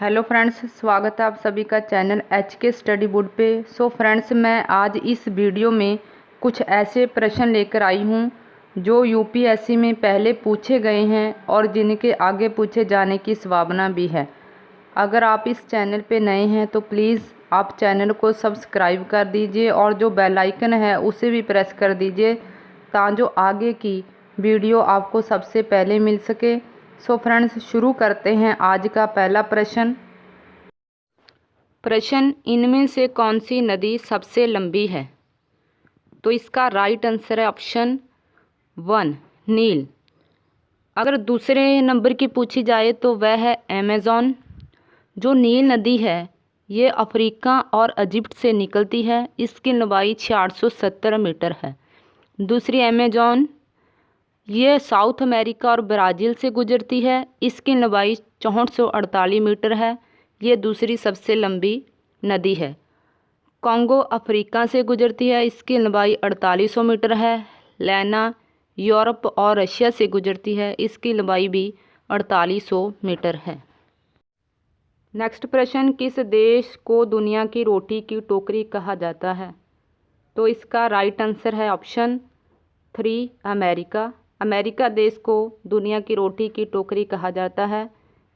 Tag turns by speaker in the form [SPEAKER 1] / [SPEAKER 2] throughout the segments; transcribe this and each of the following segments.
[SPEAKER 1] Hello friends, स्वागत है आप सभी का चैनल HK स्टडी बोर्ड पे। सो फ्रेंड्स, मैं आज इस वीडियो में कुछ ऐसे प्रश्न लेकर आई हूँ जो यूपीएससी में पहले पूछे गए हैं और जिनके आगे पूछे जाने की संभावना भी है। अगर आप इस चैनल पे नए हैं तो प्लीज़ आप चैनल को सब्सक्राइब कर दीजिए और जो बेल आइकन है उसे भी प्रेस कर दीजिए ताकि जो आगे की वीडियो आपको सबसे पहले मिल सके। सो फ्रेंड्स, शुरू करते हैं आज का पहला प्रश्न। इनमें से कौन सी नदी सबसे लंबी है? तो इसका राइट आंसर है ऑप्शन 1 नील। अगर दूसरे नंबर की पूछी जाए तो वह है अमेज़न। जो नील नदी है ये अफ्रीका और इजिप्ट से निकलती है। इसकी लंबाई 670 मीटर है। दूसरी अमेज़न ये साउथ अमेरिका और ब्राज़ील से गुजरती है। इसकी लंबाई 6448 मीटर है। ये दूसरी सबसे लंबी नदी है। कॉन्गो अफ्रीका से गुजरती है। इसकी लंबाई 4800 मीटर है। लेना यूरोप और रशिया से गुजरती है। इसकी लंबाई भी 4800 मीटर है। नेक्स्ट प्रश्न, किस देश को दुनिया की रोटी की टोकरी कहा जाता है? तो इसका राइट आंसर है ऑप्शन 3 अमेरिका। अमेरिका देश को दुनिया की रोटी की टोकरी कहा जाता है।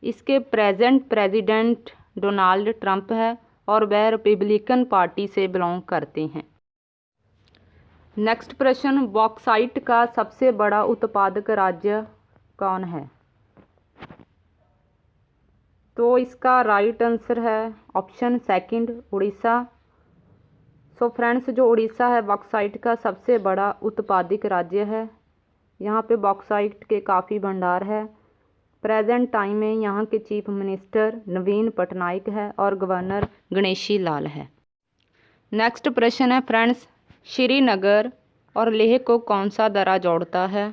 [SPEAKER 1] इसके प्रेजेंट प्रेसिडेंट डोनाल्ड ट्रंप है और वह रिपब्लिकन पार्टी से बिलोंग करते हैं। नेक्स्ट प्रश्न, बॉक्साइट का सबसे बड़ा उत्पादक राज्य कौन है? तो इसका राइट आंसर है ऑप्शन 2 उड़ीसा। सो फ्रेंड्स, जो उड़ीसा है बॉक्साइट का सबसे बड़ा उत्पादक राज्य है। यहाँ पे बॉक्साइट के काफ़ी भंडार है। प्रेजेंट टाइम में यहाँ के चीफ मिनिस्टर नवीन पटनायक है और गवर्नर गणेशी लाल है। नेक्स्ट प्रश्न है फ्रेंड्स, श्रीनगर और लेह को कौन सा दर्रा जोड़ता है?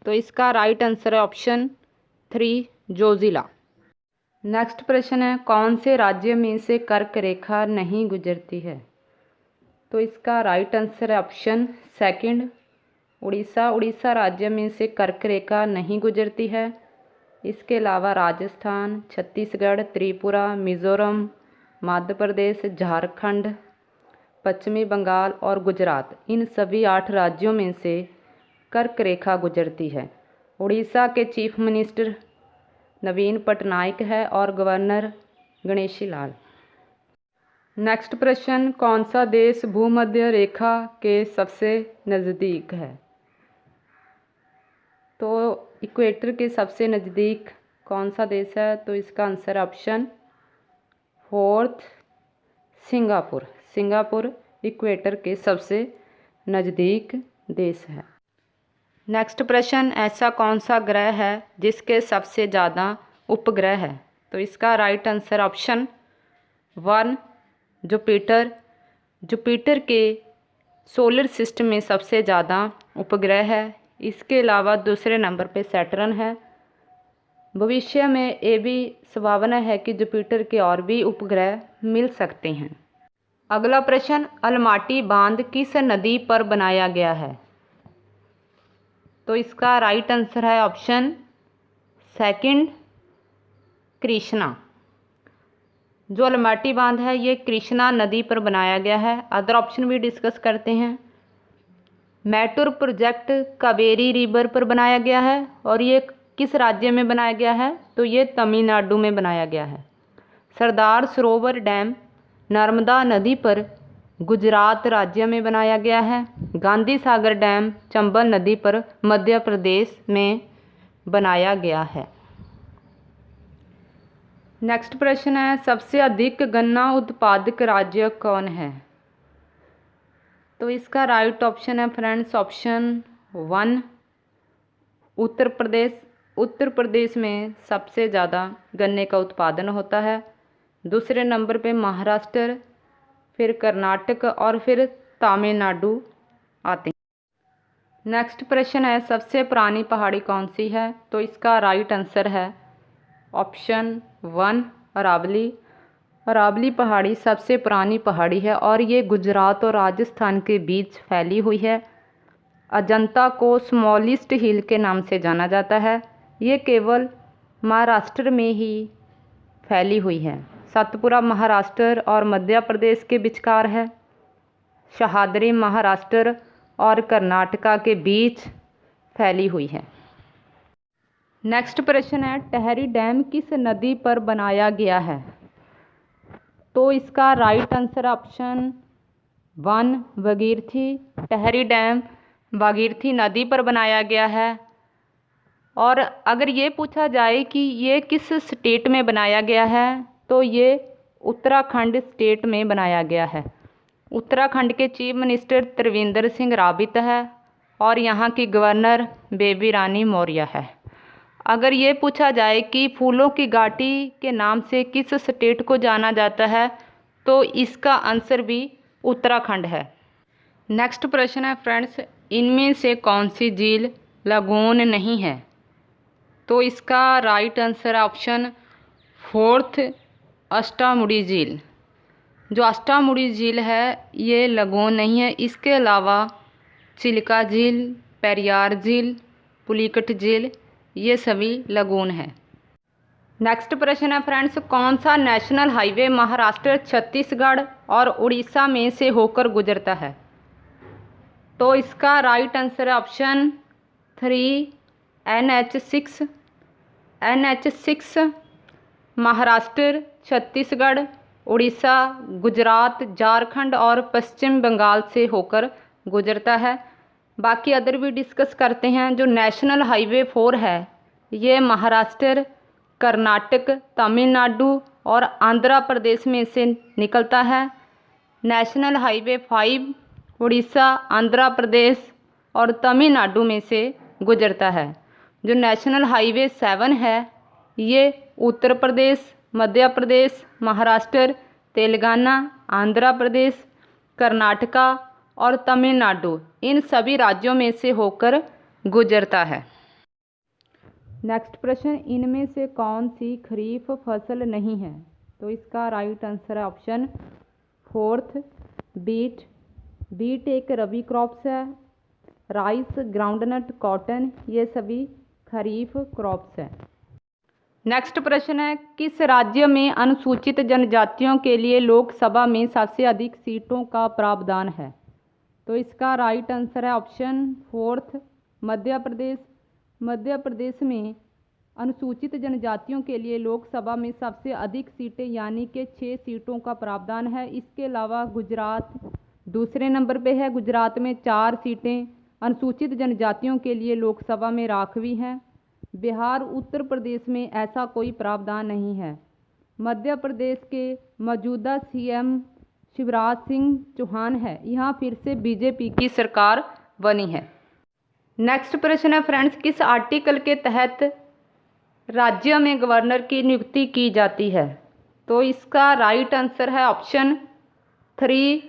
[SPEAKER 1] तो इसका राइट आंसर है ऑप्शन 3 जोजिला। नेक्स्ट प्रश्न है, कौन से राज्य में से कर्क रेखा नहीं गुजरती है? तो इसका राइट आंसर है ऑप्शन 2 उड़ीसा। उड़ीसा राज्य में से कर्क रेखा नहीं गुजरती है। इसके अलावा राजस्थान, छत्तीसगढ़, त्रिपुरा, मिज़ोरम, मध्य प्रदेश, झारखंड, पश्चिमी बंगाल और गुजरात, इन सभी 8 राज्यों में से कर्क रेखा गुजरती है। उड़ीसा के चीफ मिनिस्टर नवीन पटनायक है और गवर्नर गणेशी लाल। नेक्स्ट प्रश्न, कौन सा देश भूमध्य रेखा के सबसे नज़दीक है? तो इक्वेटर के सबसे नज़दीक कौन सा देश है? तो इसका answer option 4 Singapore. Singapore equator के सबसे नज़दीक देश है। नेक्स्ट प्रश्न, ऐसा कौन सा ग्रह है जिसके सबसे ज़्यादा उपग्रह है? तो इसका right answer option 1 Jupiter. Jupiter के सोलर सिस्टम में सबसे ज़्यादा उपग्रह है। इसके अलावा दूसरे नंबर पे सैटर्न है। भविष्य में ये भी संभावना है कि जुपिटर के और भी उपग्रह मिल सकते हैं। अगला प्रश्न, अलमाटी बांध किस नदी पर बनाया गया है? तो इसका राइट आंसर है ऑप्शन 2 कृष्णा। जो अलमाटी बांध है ये कृष्णा नदी पर बनाया गया है। अदर ऑप्शन भी डिस्कस करते हैं। मैटूर प्रोजेक्ट कावेरी रिवर पर बनाया गया है और ये किस राज्य में बनाया गया है? तो ये तमिलनाडु में बनाया गया है। सरदार सरोवर डैम नर्मदा नदी पर गुजरात राज्य में बनाया गया है। गांधी सागर डैम चंबल नदी पर मध्य प्रदेश में बनाया गया है। नेक्स्ट प्रश्न है, सबसे अधिक गन्ना उत्पादक राज्य कौन है? तो इसका राइट ऑप्शन है फ्रेंड्स ऑप्शन 1 उत्तर प्रदेश। उत्तर प्रदेश में सबसे ज़्यादा गन्ने का उत्पादन होता है। दूसरे नंबर पे महाराष्ट्र, फिर कर्नाटक और फिर तमिलनाडु आते हैं। नेक्स्ट प्रश्न है, सबसे पुरानी पहाड़ी कौन सी है? तो इसका राइट आंसर है ऑप्शन 1 अरावली। अरावली पहाड़ी सबसे पुरानी पहाड़ी है और ये गुजरात और राजस्थान के बीच फैली हुई है। अजंता को स्मॉलेस्ट हिल के नाम से जाना जाता है। ये केवल महाराष्ट्र में ही फैली हुई है? सतपुरा महाराष्ट्र और मध्य प्रदेश के विचकार है, शहादरी महाराष्ट्र और कर्नाटका के बीच फैली हुई है। नेक्स्ट प्रश्न है, टेहरी डैम किस नदी पर बनाया गया है? तो इसका right answer option 1 Bhagirathi. Tehri dam Bhagirathi नदी पर बनाया गया है। और अगर ये पूछा जाए कि ये किस स्टेट में बनाया गया है, तो ये उत्तराखंड स्टेट में बनाया गया है। उत्तराखंड के चीफ मिनिस्टर त्रिवेंद्र सिंह रावत है और यहाँ की गवर्नर बेबी रानी मौर्य है। अगर ये पूछा जाए कि फूलों की घाटी के नाम से किस स्टेट को जाना जाता है, तो इसका आंसर भी उत्तराखंड है। नेक्स्ट प्रश्न है फ्रेंड्स, इनमें से कौन सी झील लगून नहीं है? तो इसका राइट आंसर ऑप्शन 4 अष्टामुड़ी झील। जो अष्टामुड़ी झील है ये लगून नहीं है। इसके अलावा चिल्का झील, पेरियार झील, पुलिकट झील, ये सभी लगून है। नेक्स्ट प्रश्न है फ्रेंड्स, कौन सा नेशनल हाईवे महाराष्ट्र, छत्तीसगढ़ और उड़ीसा में से होकर गुजरता है? तो इसका right answer option 3 NH6। NH6 Maharashtra, Chhattisgarh, Orissa, Gujarat, Jharkhand और पश्चिम बंगाल से होकर गुजरता है। बाकी अदर भी डिस्कस करते हैं। जो नेशनल हाईवे 4 है ये महाराष्ट्र, कर्नाटक, तमिलनाडु और आंध्र प्रदेश में से निकलता है। नेशनल हाईवे 5 उड़ीसा, आंध्र प्रदेश और तमिलनाडु में से गुजरता है। जो नेशनल हाईवे 7 है ये उत्तर प्रदेश, मध्य प्रदेश, महाराष्ट्र, तेलंगाना, आंध्र प्रदेश, कर्नाटका और तमिलनाडु, इन सभी राज्यों में से होकर गुजरता है। नेक्स्ट प्रश्न, इनमें से कौन सी खरीफ फसल नहीं है? तो इसका राइट आंसर है ऑप्शन 4 बीट। बीट एक रबी क्रॉप्स है। राइस, ग्राउंडनट, कॉटन, ये सभी खरीफ क्रॉप्स हैं। नेक्स्ट प्रश्न है, किस राज्य में अनुसूचित जनजातियों के लिए लोकसभा में सबसे अधिक सीटों का प्रावधान है? तो इसका राइट आंसर है ऑप्शन 4 मध्य प्रदेश। मध्य प्रदेश में अनुसूचित जनजातियों के लिए लोकसभा में सबसे अधिक सीटें यानी कि 6 सीटों का प्रावधान है। इसके अलावा गुजरात दूसरे नंबर पे है। गुजरात में 4 सीटें अनुसूचित जनजातियों के लिए लोकसभा में राखवी हैं। बिहार, उत्तर प्रदेश में ऐसा कोई प्रावधान नहीं है। मध्य प्रदेश के मौजूदा CM शिवराज सिंह चौहान है। यहाँ फिर से बीजेपी की सरकार बनी है। नेक्स्ट प्रश्न है फ्रेंड्स, किस आर्टिकल के तहत राज्य में गवर्नर की नियुक्ति की जाती है? तो इसका राइट आंसर है ऑप्शन 3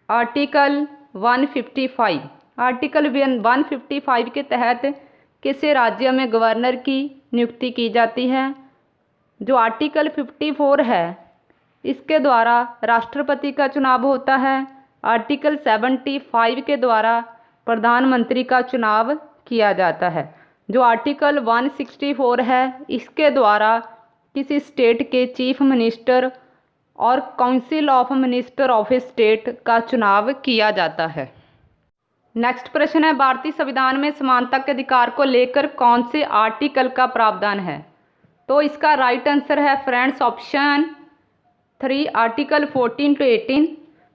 [SPEAKER 1] आर्टिकल 155। आर्टिकल 155 के तहत किसी राज्य में गवर्नर की नियुक्ति की जाती है। जो आर्टिकल 54 है इसके द्वारा राष्ट्रपति का चुनाव होता है। आर्टिकल 75 के द्वारा प्रधानमंत्री का चुनाव किया जाता है। जो आर्टिकल 164 है इसके द्वारा किसी स्टेट के चीफ मिनिस्टर और council of minister of state का चुनाव किया जाता है। नेक्स्ट प्रश्न है, भारतीय संविधान में समानता के अधिकार को लेकर कौन से आर्टिकल का प्रावधान है? तो इसका राइट आंसर है फ्रेंड्स ऑप्शन 3 आर्टिकल 14 to 18।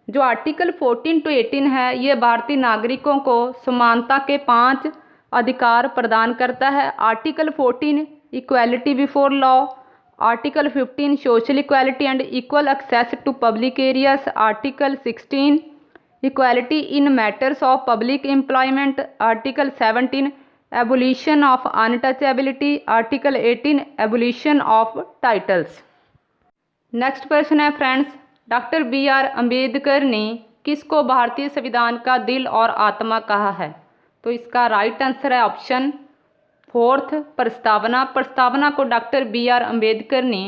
[SPEAKER 1] जो आर्टिकल 14 to 18 है ये भारतीय नागरिकों को समानता के 5 अधिकार प्रदान करता है। Article 14 equality before law, article 15 social equality and equal access to public areas, article 16 equality in matters of public employment, article 17 abolition of untouchability, article 18 abolition of titles. Next प्रश्न है फ्रेंड्स, डॉक्टर BR अम्बेडकर ने किसको भारतीय संविधान का दिल और आत्मा कहा है? तो इसका राइट आंसर है ऑप्शन 4 प्रस्तावना। प्रस्तावना को डॉक्टर BR अम्बेडकर ने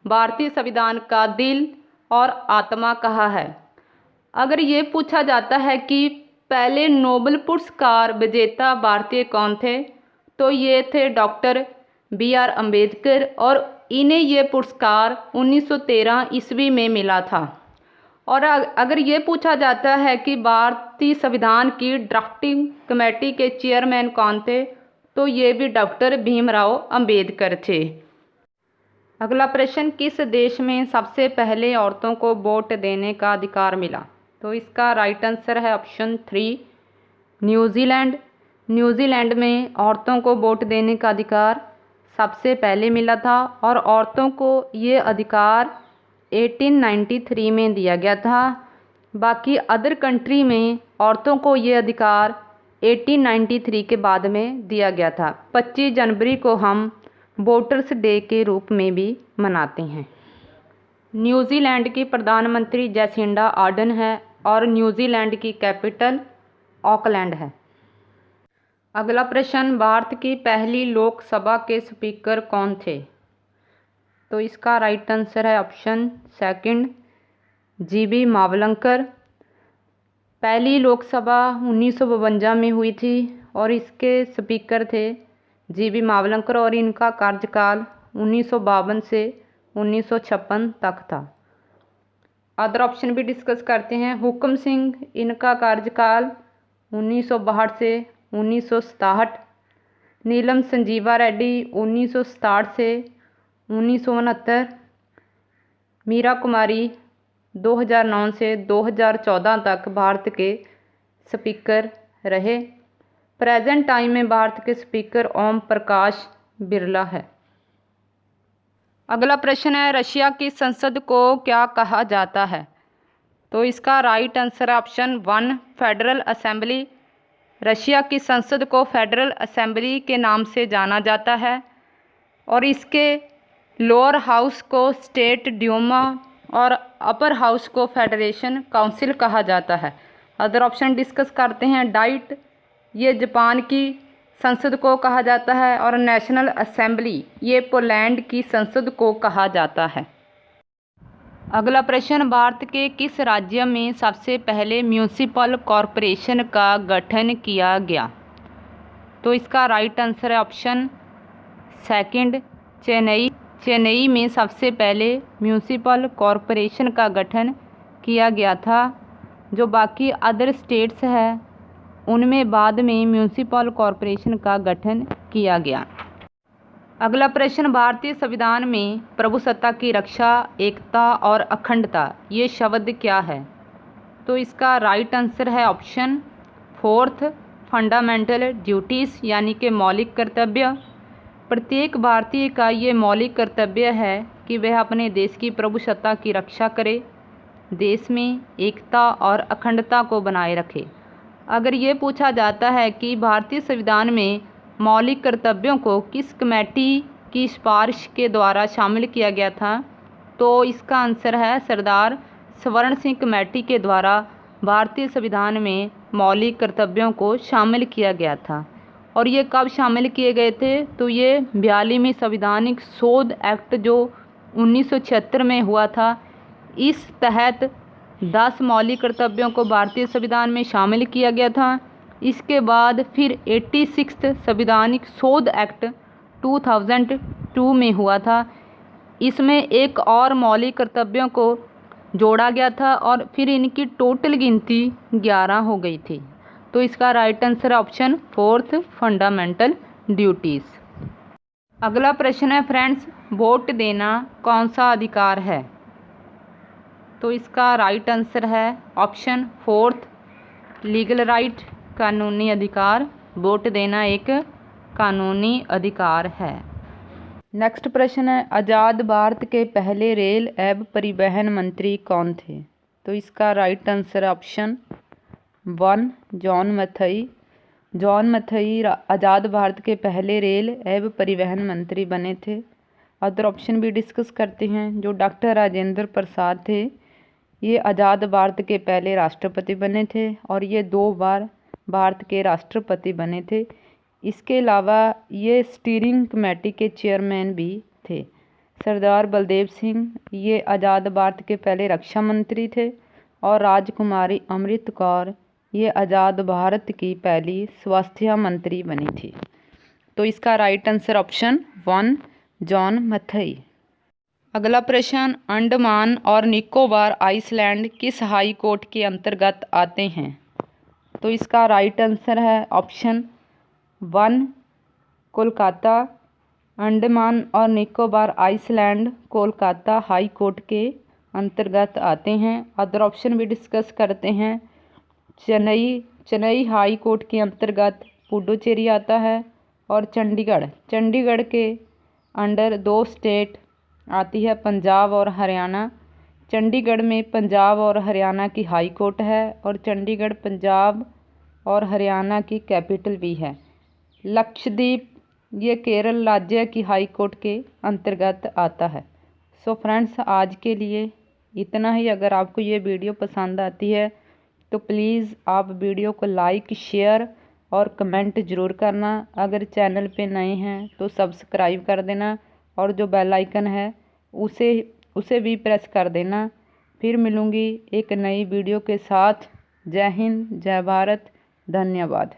[SPEAKER 1] भारतीय संविधान का दिल और आत्मा कहा है। अगर ये पूछा जाता है कि पहले नोबेल पुरस्कार विजेता भारतीय कौन थे, तो ये थे डॉक्टर BR अम्बेडकर और इन्हें ये पुरस्कार 1913 ईस्वी में मिला था। और अगर ये पूछा जाता है कि भारतीय संविधान की ड्राफ्टिंग कमेटी के चेयरमैन कौन थे, तो ये भी डॉक्टर भीमराव अंबेडकर थे। अगला प्रश्न, किस देश में सबसे पहले औरतों को वोट देने का अधिकार मिला? तो इसका राइट आंसर है ऑप्शन 3 न्यूजीलैंड। न्यूजीलैंड में औरतों को वोट देने का अधिकार सबसे पहले मिला था और औरतों को ये अधिकार 1893 में दिया गया था। बाकी अदर कंट्री में औरतों को ये अधिकार 1893 के बाद में दिया गया था। 25 जनवरी को हम वोटर्स डे के रूप में भी मनाते हैं। न्यूजीलैंड की प्रधानमंत्री जैसिंडा आर्डन है और न्यूजीलैंड की कैपिटल ऑकलैंड है। अगला प्रश्न, भारत की पहली लोकसभा के स्पीकर कौन थे? तो इसका राइट आंसर है ऑप्शन 2 जीबी मावलंकर। पहली लोकसभा 1952 में हुई थी और इसके स्पीकर थे जीबी मावलंकर और इनका कार्यकाल 1952 से 1956 तक था। अदर ऑप्शन भी डिस्कस करते हैं। हुक्म सिंह, इनका कार्यकाल 1962 से 1967। नीलम संजीवा रेड्डी 1967 से 1969। मीरा कुमारी 2009 से 2014 तक भारत के स्पीकर रहे। प्रेजेंट टाइम में भारत के स्पीकर ओम प्रकाश बिरला है। अगला प्रश्न है, रशिया की संसद को क्या कहा जाता है? तो इसका राइट आंसर है ऑप्शन 1 फेडरल असेंबली। रशिया की संसद को फेडरल असेंबली के नाम से जाना जाता है और इसके लोअर हाउस को स्टेट ड्यूमा और अपर हाउस को फेडरेशन काउंसिल कहा जाता है। अदर ऑप्शन डिस्कस करते हैं। डाइट, ये जापान की संसद को कहा जाता है और नेशनल असेंबली, ये पोलैंड की संसद को कहा जाता है। अगला प्रश्न, भारत के किस राज्य में सबसे पहले म्यूनिसिपल कॉरपोरेशन का गठन किया गया? तो इसका राइट आंसर है ऑप्शन 2 चेन्नई। चेन्नई में सबसे पहले म्यूनिसिपल कॉरपोरेशन का गठन किया गया था। जो बाकी अदर स्टेट्स है उनमें बाद में म्यूनिसिपल कॉरपोरेशन का गठन किया गया। अगला प्रश्न, भारतीय संविधान में प्रभुसत्ता की रक्षा, एकता और अखंडता, ये शब्द क्या है? तो इसका राइट आंसर है ऑप्शन 4 फंडामेंटल ड्यूटीज़, यानी कि मौलिक कर्तव्य। प्रत्येक भारतीय का ये मौलिक कर्तव्य है कि वह अपने देश की प्रभुसत्ता की रक्षा करे, देश में एकता और अखंडता को बनाए रखे। अगर ये पूछा जाता है कि भारतीय संविधान में मौलिक कर्तव्यों को किस कमेटी की सिफारिश के द्वारा शामिल किया गया था, तो इसका आंसर है सरदार स्वर्ण सिंह कमेटी के द्वारा भारतीय संविधान में मौलिक कर्तव्यों को शामिल किया गया था। और ये कब शामिल किए गए थे? तो ये 42वें संवैधानिक शोध एक्ट जो 1976 में हुआ था, इस तहत 10 मौलिक कर्तव्यों को भारतीय संविधान में शामिल किया गया था। इसके बाद फिर 86वां संवैधानिक शोध एक्ट 2002 में हुआ था। इसमें एक और मौलिक कर्तव्यों को जोड़ा गया था और फिर इनकी टोटल गिनती 11 हो गई थी। तो इसका right answer option 4 fundamental duties. अगला प्रश्न है फ्रेंड्स, वोट देना कौन सा अधिकार है? तो इसका राइट आंसर है ऑप्शन 4 लीगल राइट, कानूनी अधिकार। वोट देना एक कानूनी अधिकार है। नेक्स्ट प्रश्न है, आज़ाद भारत के पहले रेल एवं परिवहन मंत्री कौन थे? तो इसका right answer option 1 John Mathai. John Mathai आज़ाद भारत के पहले रेल एवं परिवहन मंत्री बने थे। अदर ऑप्शन भी डिस्कस करते हैं। जो डॉक्टर राजेंद्र प्रसाद थे, ये आज़ाद भारत के पहले राष्ट्रपति बने थे और ये 2 बार भारत के राष्ट्रपति बने थे। इसके अलावा ये स्टीयरिंग कमेटी के चेयरमैन भी थे। सरदार बलदेव सिंह, ये आज़ाद भारत के पहले रक्षा मंत्री थे और राजकुमारी अमृत कौर, ये आज़ाद भारत की पहली स्वास्थ्य मंत्री बनी थी। तो इसका right answer option 1 John Mathai. अगला प्रश्न, अंडमान और निकोबार आइसलैंड किस हाई कोर्ट के अंतर्गत आते हैं? तो इसका राइट आंसर है ऑप्शन 1 कोलकाता। अंडमान और Nicobar island Kolkata high court के अंतर्गत आते हैं। अदर ऑप्शन भी डिस्कस करते हैं। चेन्नई हाई कोर्ट के अंतर्गत पुडुचेरी आता है और चंडीगढ़ के अंडर 2 स्टेट आती है, पंजाब और हरियाणा। चंडीगढ़ में पंजाब और हरियाणा की हाई कोर्ट है और चंडीगढ़ पंजाब और हरियाणा की कैपिटल भी है। लक्षद्वीप ये केरल राज्य की हाई कोर्ट के अंतर्गत आता है। सो फ्रेंड्स, आज के लिए इतना ही। अगर आपको ये वीडियो पसंद आती है तो प्लीज़ आप वीडियो को लाइक, शेयर और कमेंट ज़रूर करना। अगर चैनल पे नए हैं तो सब्सक्राइब कर देना और जो बेल आइकन है उसे भी प्रेस कर देना। फिर मिलूँगी एक नई वीडियो के साथ। जय हिंद, जय भारत, धन्यवाद।